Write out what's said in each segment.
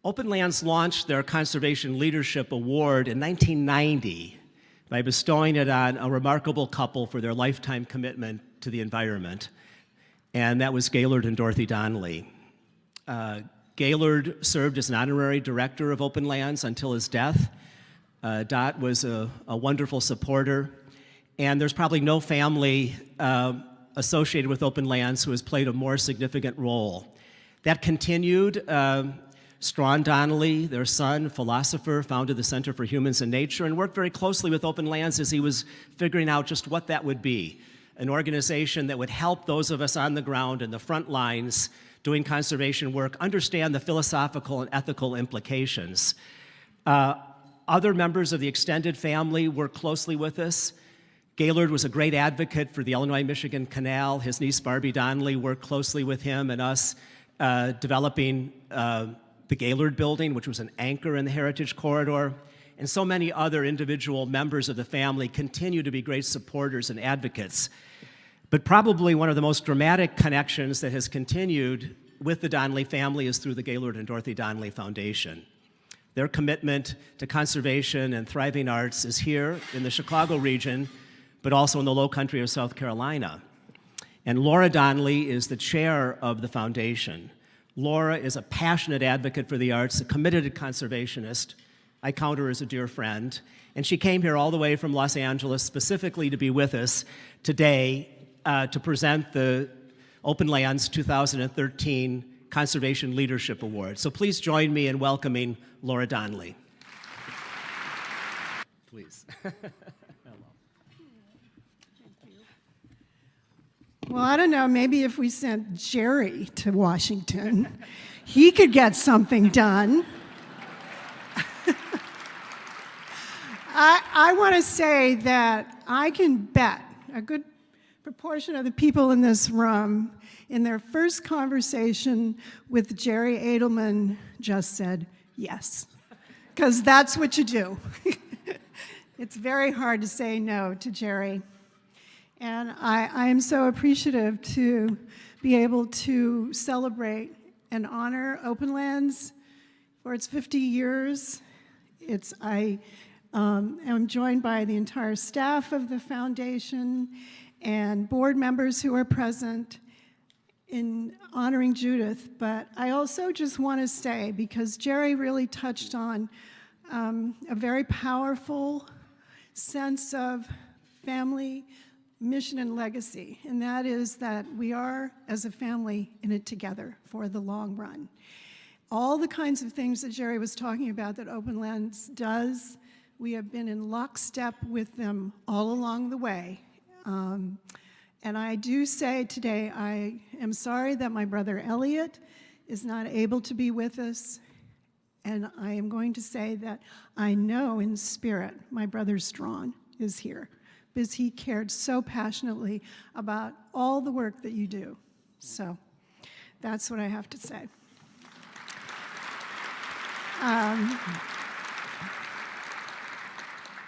Openlands launched their Conservation Leadership Award in 1990 by bestowing it on a remarkable couple for their lifetime commitment to the environment, and that was Gaylord and Dorothy Donnelly. Gaylord served as an honorary director of Openlands until his death. Dot was a wonderful supporter, and there's probably no family associated with Openlands who has played a more significant role. That continued. Strawn Donnelly, their son, philosopher, founded the Center for Humans and Nature and worked very closely with Openlands as he was figuring out just what that would be, an organization that would help those of us on the ground in the front lines doing conservation work understand the philosophical and ethical implications. Other members of the extended family worked closely with us. Gaylord was a great advocate for the Illinois-Michigan Canal. His niece Barbie Donnelly worked closely with him and us developing the Gaylord building, which was an anchor in the Heritage Corridor, and so many other individual members of the family continue to be great supporters and advocates. But probably one of the most dramatic connections that has continued with the Donnelly family is through the Gaylord and Dorothy Donnelly Foundation. Their commitment to conservation and thriving arts is here in the Chicago region, but also in the low country of South Carolina. And Laura Donnelly is the chair of the foundation. Laura is a passionate advocate for the arts, a committed conservationist. I count her as a dear friend. And she came here all the way from Los Angeles specifically to be with us today to present the Openlands 2013 Conservation Leadership Award. So please join me in welcoming Laura Donnelly. Please. Well, I don't know, maybe if we sent Jerry to Washington, he could get something done. I want to say that I can bet a good proportion of the people in this room, in their first conversation with Jerry Edelman, just said yes, because that's what you do. It's very hard to say no to Jerry. And I am so appreciative to be able to celebrate and honor Openlands for its 50 years. I am joined by the entire staff of the foundation and board members who are present in honoring Judith. But I also just want to say, because Jerry really touched on a very powerful sense of family, mission and legacy, and that is that we are, as a family, in it together for the long run. All the kinds of things that Jerry was talking about that Openlands does, we have been in lockstep with them all along the way. And I do say today, I am sorry that my brother Elliot is not able to be with us, and I am going to say that I know in spirit my brother Strawn is here, because he cared so passionately about all the work that you do. So that's what I have to say.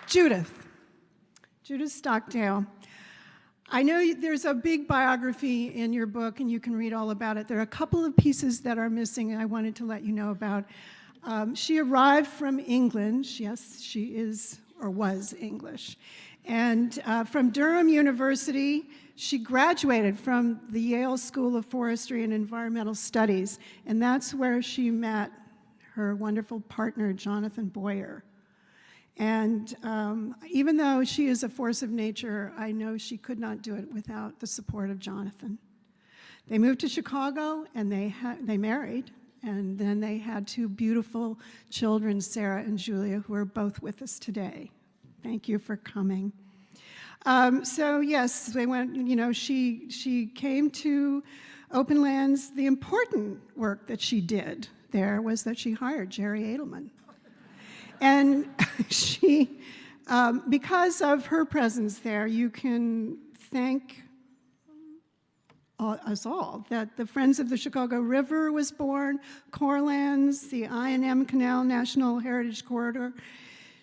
Judith Stockdale. I know there's a big biography in your book, and you can read all about it. There are a couple of pieces that are missing I wanted to let you know about. She arrived from England. Yes, she is or was English. And from Durham University, she graduated from the Yale School of Forestry and Environmental Studies, and that's where she met her wonderful partner, Jonathan Boyer. And even though she is a force of nature, I know she could not do it without the support of Jonathan. They moved to Chicago, and they married, and then they had two beautiful children, Sarah and Julia, who are both with us today. Thank you for coming. So yes, they went, she came to Openlands. The important work that she did there was that she hired Jerry Edelman. And she, because of her presence there, you can thank us all, that the Friends of the Chicago River was born, Corlands, the I&M Canal National Heritage Corridor.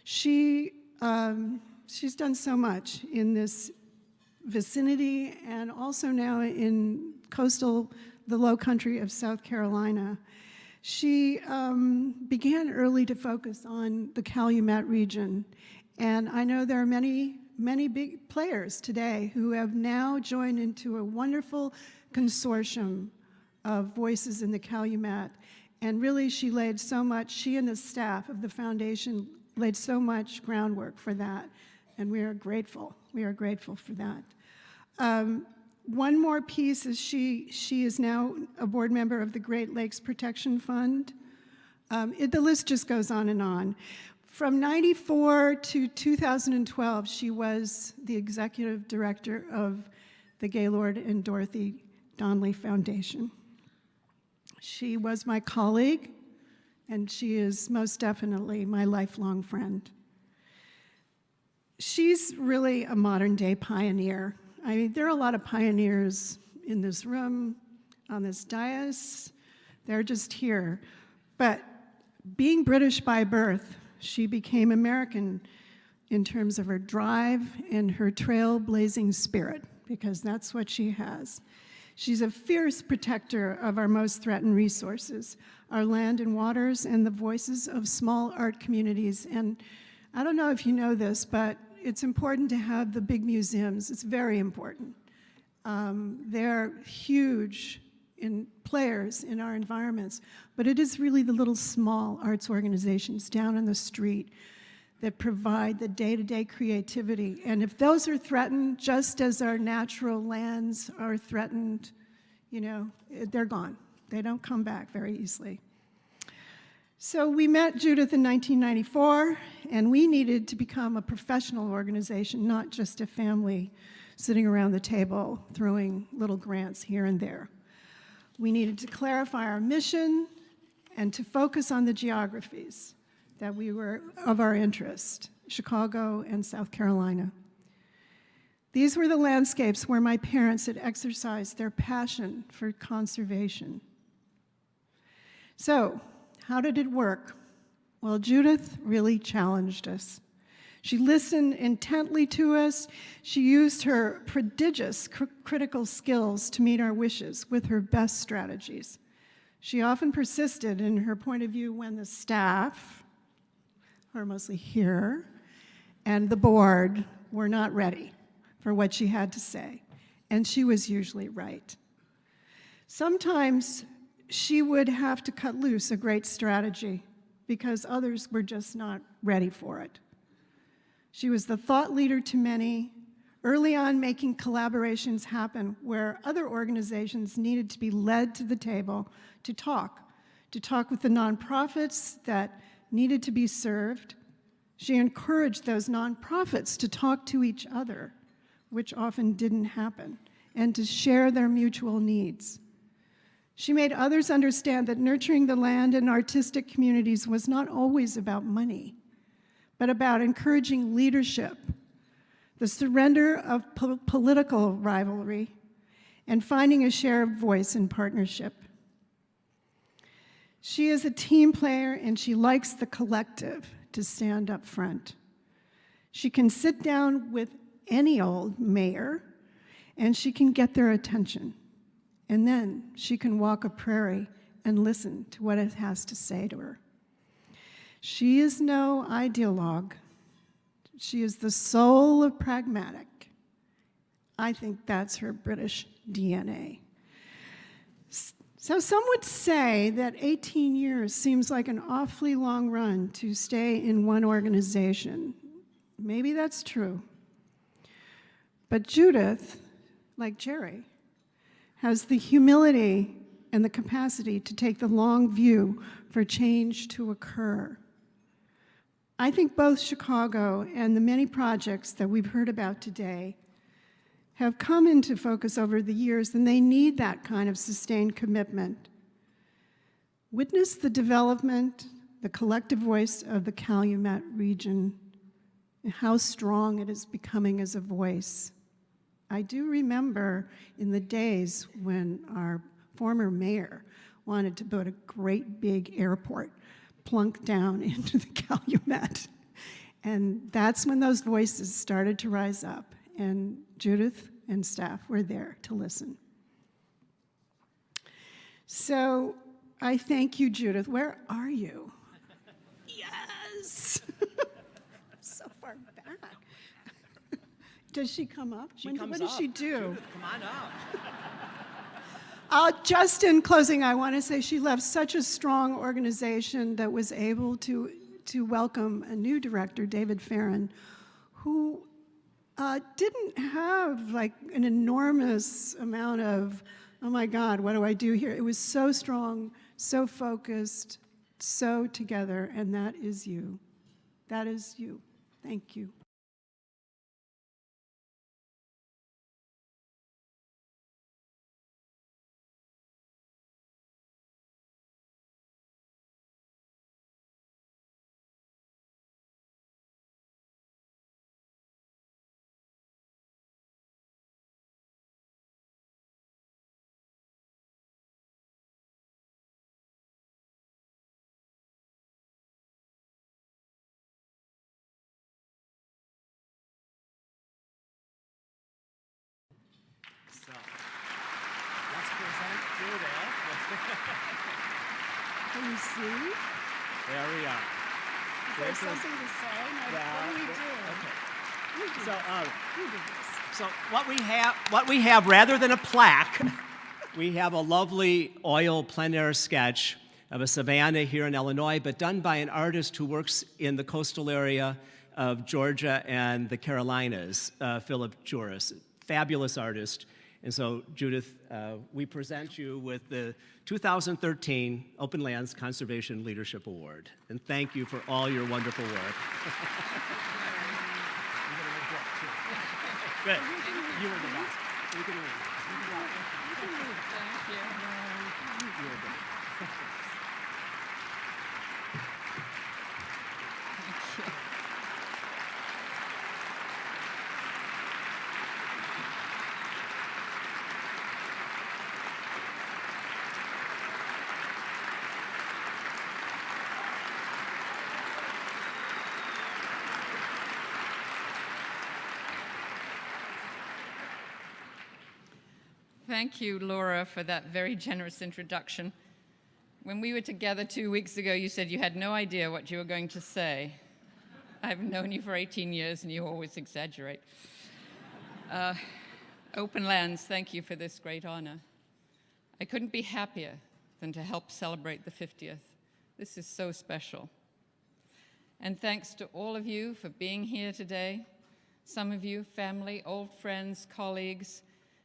She's done so much in this vicinity and also now in the low country of South Carolina. She began early to focus on the Calumet region, and I know there are many big players today who have now joined into a wonderful consortium of voices in the Calumet, and really she and the staff of the foundation laid so much groundwork for that, and we are grateful for that. One more piece is she is now a board member of the Great Lakes Protection Fund. The list just goes on and on. From 94 to 2012, she was the executive director of the Gaylord and Dorothy Donnelly Foundation. She was my colleague, and she is most definitely my lifelong friend. She's really a modern-day pioneer. I mean, there are a lot of pioneers in this room, on this dais. They're just here. But being British by birth, she became American in terms of her drive and her trailblazing spirit, because that's what she has. She's a fierce protector of our most threatened resources, our land and waters, and the voices of small art communities. And I don't know if you know this, but it's important to have the big museums. It's very important. They're huge players in our environments, but it is really the little small arts organizations down on the street that provide the day-to-day creativity. And if those are threatened, just as our natural lands are threatened, they're gone. They don't come back very easily. So we met Judith in 1994, and we needed to become a professional organization, not just a family sitting around the table throwing little grants here and there. We needed to clarify our mission and to focus on the geographies that were of our interest, Chicago and South Carolina. These were the landscapes where my parents had exercised their passion for conservation. So, how did it work? Well, Judith really challenged us. She listened intently to us. She used her prodigious critical skills to meet our wishes with her best strategies. She often persisted in her point of view when the staff, who are mostly here, and the board were not ready for what she had to say, and she was usually right. Sometimes she would have to cut loose a great strategy because others were just not ready for it. She was the thought leader to many, early on making collaborations happen where other organizations needed to be led to the table to talk with the nonprofits that needed to be served. She encouraged those nonprofits to talk to each other, which often didn't happen, and to share their mutual needs. She made others understand that nurturing the land and artistic communities was not always about money, but about encouraging leadership, the surrender of political rivalry, and finding a shared voice in partnership. She is a team player, and she likes the collective to stand up front. She can sit down with any old mayor, and she can get their attention. And then she can walk a prairie and listen to what it has to say to her. She is no ideologue. She is the soul of pragmatic. I think that's her British DNA. So some would say that 18 years seems like an awfully long run to stay in one organization. Maybe that's true. But Judith, like Jerry, has the humility and the capacity to take the long view for change to occur. I think both Chicago and the many projects that we've heard about today have come into focus over the years, and they need that kind of sustained commitment. Witness the development, the collective voice of the Calumet region, and how strong it is becoming as a voice. I do remember in the days when our former mayor wanted to put a great big airport plunk down into the Calumet. And that's when those voices started to rise up, and Judith and staff were there to listen. So I thank you, Judith. Where are you? Yes! So far back. Does she come up? What does she do? Judith, come on up. Just in closing, I want to say she left such a strong organization that was able to welcome a new director, David Farron, who didn't have like an enormous amount of, oh my God, what do I do here? It was so strong, so focused, so together, and that is you. That is you. Thank you. So, let's present Judith. Can you see? There we are. Is there something to say? No, what do we do? Okay. You do So, this. You do this. So what we have, rather than a plaque, we have a lovely oil plein air sketch of a savanna here in Illinois, but done by an artist who works in the coastal area of Georgia and the Carolinas, Philip Juris, fabulous artist. And so, Judith, we present you with the 2013 Openlands Conservation Leadership Award. And thank you for all your wonderful work. Good. You were the best. You can leave. Thank you. You were good. Thank you, Laura, for that very generous introduction. When we were together 2 weeks ago, you said you had no idea what you were going to say. I've known you for 18 years, and you always exaggerate. Openlands, thank you for this great honor. I couldn't be happier than to help celebrate the 50th. This is so special. And thanks to all of you for being here today. Some of you, family, old friends, colleagues,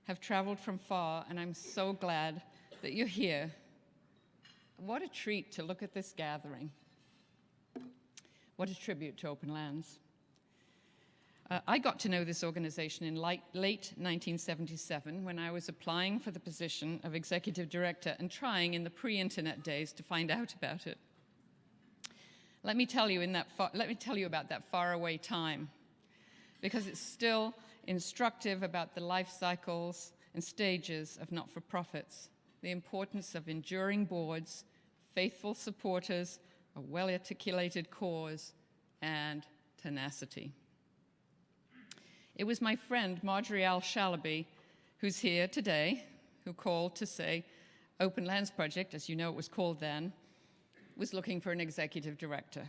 have traveled from far, and I'm so glad that you're here. What a treat to look at this gathering. What a tribute to Openlands. I got to know this organization in late 1977 when I was applying for the position of executive director and trying in the pre-internet days to find out about it. Let me tell you about that faraway time, because it's still instructive about the life cycles and stages of not-for-profits, the importance of enduring boards, faithful supporters, a well-articulated cause, and tenacity. It was my friend Marjorie Al Shalaby, who's here today, who called to say Openlands Project, as you know it was called then, was looking for an executive director.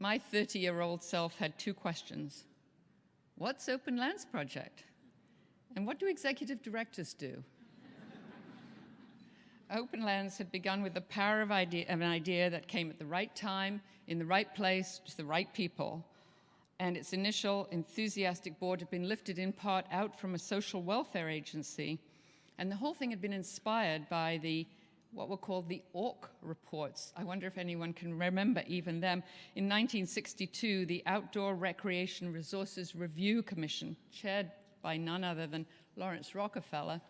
My 30-year-old self had two questions. What's Openlands Project? And what do executive directors do? Openlands had begun with the power of an idea that came at the right time, in the right place, to the right people. And its initial enthusiastic board had been lifted in part out from a social welfare agency. And the whole thing had been inspired by what were called the ORC reports. I wonder if anyone can remember even them. In 1962, the Outdoor Recreation Resources Review Commission, chaired by none other than Lawrence Rockefeller,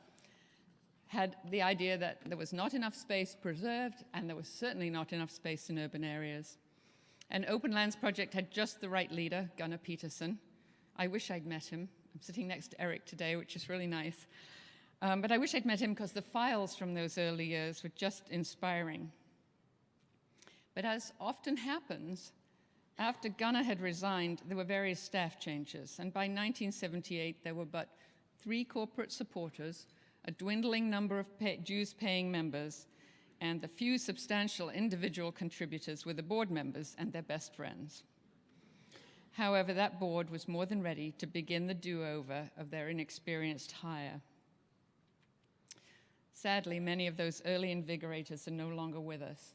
had the idea that there was not enough space preserved, and there was certainly not enough space in urban areas. And Openlands Project had just the right leader, Gunnar Peterson. I wish I'd met him. I'm sitting next to Eric today, which is really nice. But I wish I'd met him because the files from those early years were just inspiring. But as often happens, after Gunnar had resigned, there were various staff changes. And by 1978, there were but 3 corporate supporters, a dwindling number of dues-paying members, and the few substantial individual contributors were the board members and their best friends. However, that board was more than ready to begin the do-over of their inexperienced hire. Sadly, many of those early invigorators are no longer with us.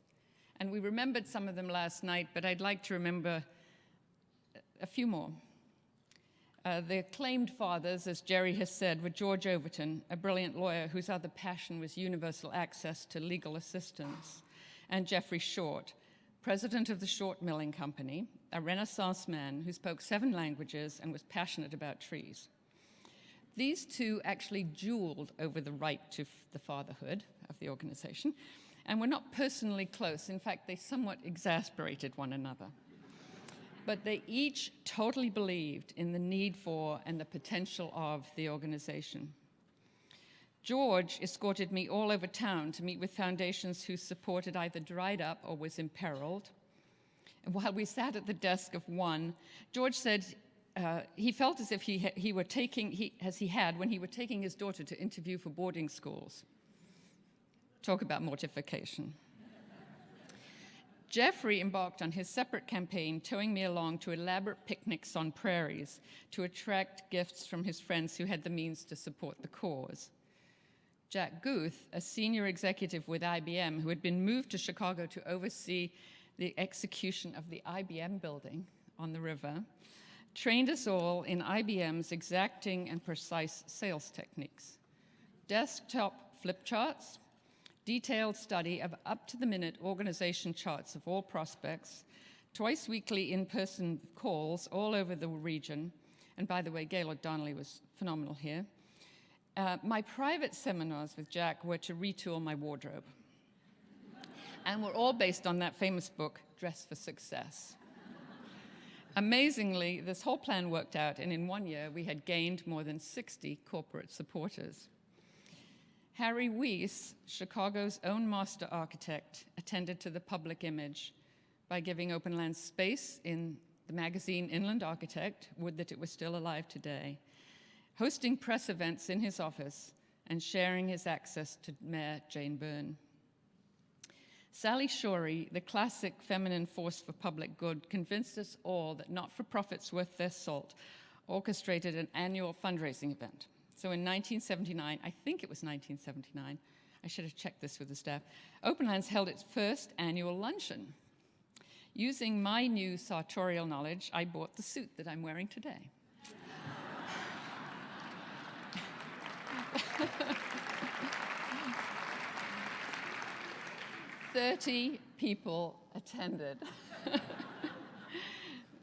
And we remembered some of them last night, but I'd like to remember a few more. The acclaimed fathers, as Jerry has said, were George Overton, a brilliant lawyer whose other passion was universal access to legal assistance, and Jeffrey Short, president of the Short Milling Company, a Renaissance man who spoke 7 languages and was passionate about trees. These two actually dueled over the right to the fatherhood of the organization, and were not personally close. In fact, they somewhat exasperated one another. But they each totally believed in the need for and the potential of the organization. George escorted me all over town to meet with foundations whose support had either dried up or was imperiled. And while we sat at the desk of one, George said he felt as if he were taking, as he had when he were taking his daughter to interview for boarding schools. Talk about mortification. Jeffrey embarked on his separate campaign, towing me along to elaborate picnics on prairies to attract gifts from his friends who had the means to support the cause. Jack Guth, a senior executive with IBM who had been moved to Chicago to oversee the execution of the IBM building on the river, trained us all in IBM's exacting and precise sales techniques. Desktop flip charts, detailed study of up-to-the-minute organization charts of all prospects, twice weekly in-person calls all over the region, and by the way, Gaylord Donnelly was phenomenal here. My private seminars with Jack were to retool my wardrobe, and were all based on that famous book, Dress for Success. Amazingly, this whole plan worked out, and in 1 year, we had gained more than 60 corporate supporters. Harry Weiss, Chicago's own master architect, attended to the public image by giving Openlands space in the magazine Inland Architect, would that it was still alive today, hosting press events in his office, and sharing his access to Mayor Jane Byrne. Sally Shorey, the classic feminine force for public good, convinced us all that not-for-profits worth their salt orchestrated an annual fundraising event. So in 1979, I think it was 1979, I should have checked this with the staff, Openlands held its first annual luncheon. Using my new sartorial knowledge, I bought the suit that I'm wearing today. 30 people attended.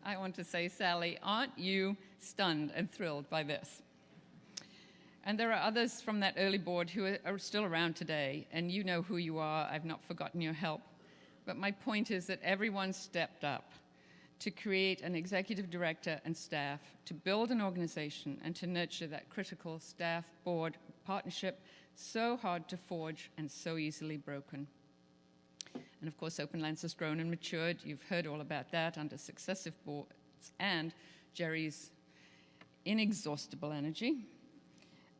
I want to say, Sally, aren't you stunned and thrilled by this? And there are others from that early board who are still around today, and you know who you are. I've not forgotten your help. But my point is that everyone stepped up to create an executive director and staff, to build an organization, and to nurture that critical staff-board partnership so hard to forge and so easily broken. And of course, Openlands has grown and matured. You've heard all about that under successive boards and Jerry's inexhaustible energy.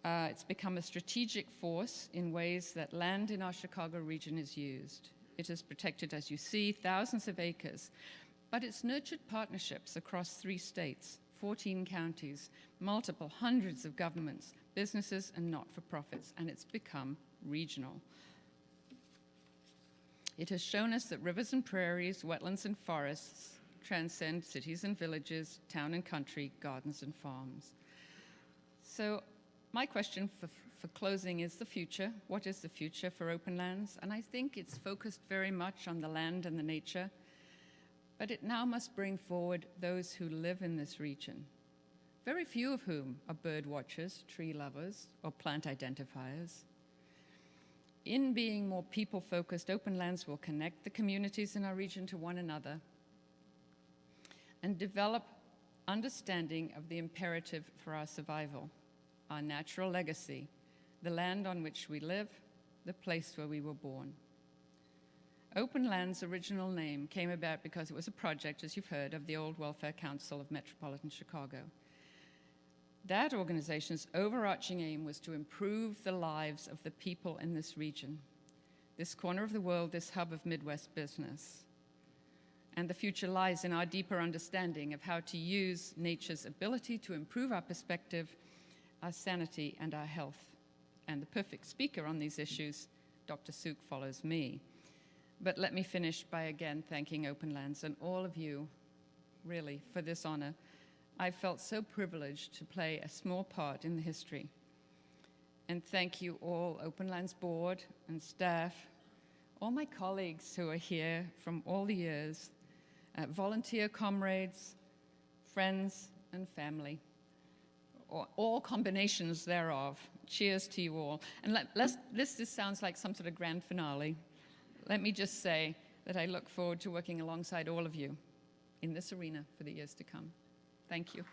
It's become a strategic force in ways that land in our Chicago region is used. It has protected, as you see, thousands of acres, but it's nurtured partnerships across 3 states, 14 counties, multiple hundreds of governments, businesses, and not-for-profits, and it's become regional. It has shown us that rivers and prairies, wetlands and forests transcend cities and villages, town and country, gardens and farms. So my question for closing is the future. What is the future for Openlands? And I think it's focused very much on the land and the nature, but it now must bring forward those who live in this region, very few of whom are bird watchers, tree lovers, or plant identifiers. In being more people-focused, Openlands will connect the communities in our region to one another and develop understanding of the imperative for our survival, our natural legacy, the land on which we live, the place where we were born. Openlands' original name came about because it was a project, as you've heard, of the old Welfare Council of Metropolitan Chicago. That organization's overarching aim was to improve the lives of the people in this region, this corner of the world, this hub of Midwest business. And the future lies in our deeper understanding of how to use nature's ability to improve our perspective, our sanity, and our health. And the perfect speaker on these issues, Dr. Suk, follows me. But let me finish by again thanking Openlands and all of you, really, for this honor. I felt so privileged to play a small part in the history. And thank you all, Openlands board and staff, all my colleagues who are here from all the years, volunteer comrades, friends, and family, or all combinations thereof. Cheers to you all. And this sounds like some sort of grand finale. Let me just say that I look forward to working alongside all of you in this arena for the years to come. Thank you.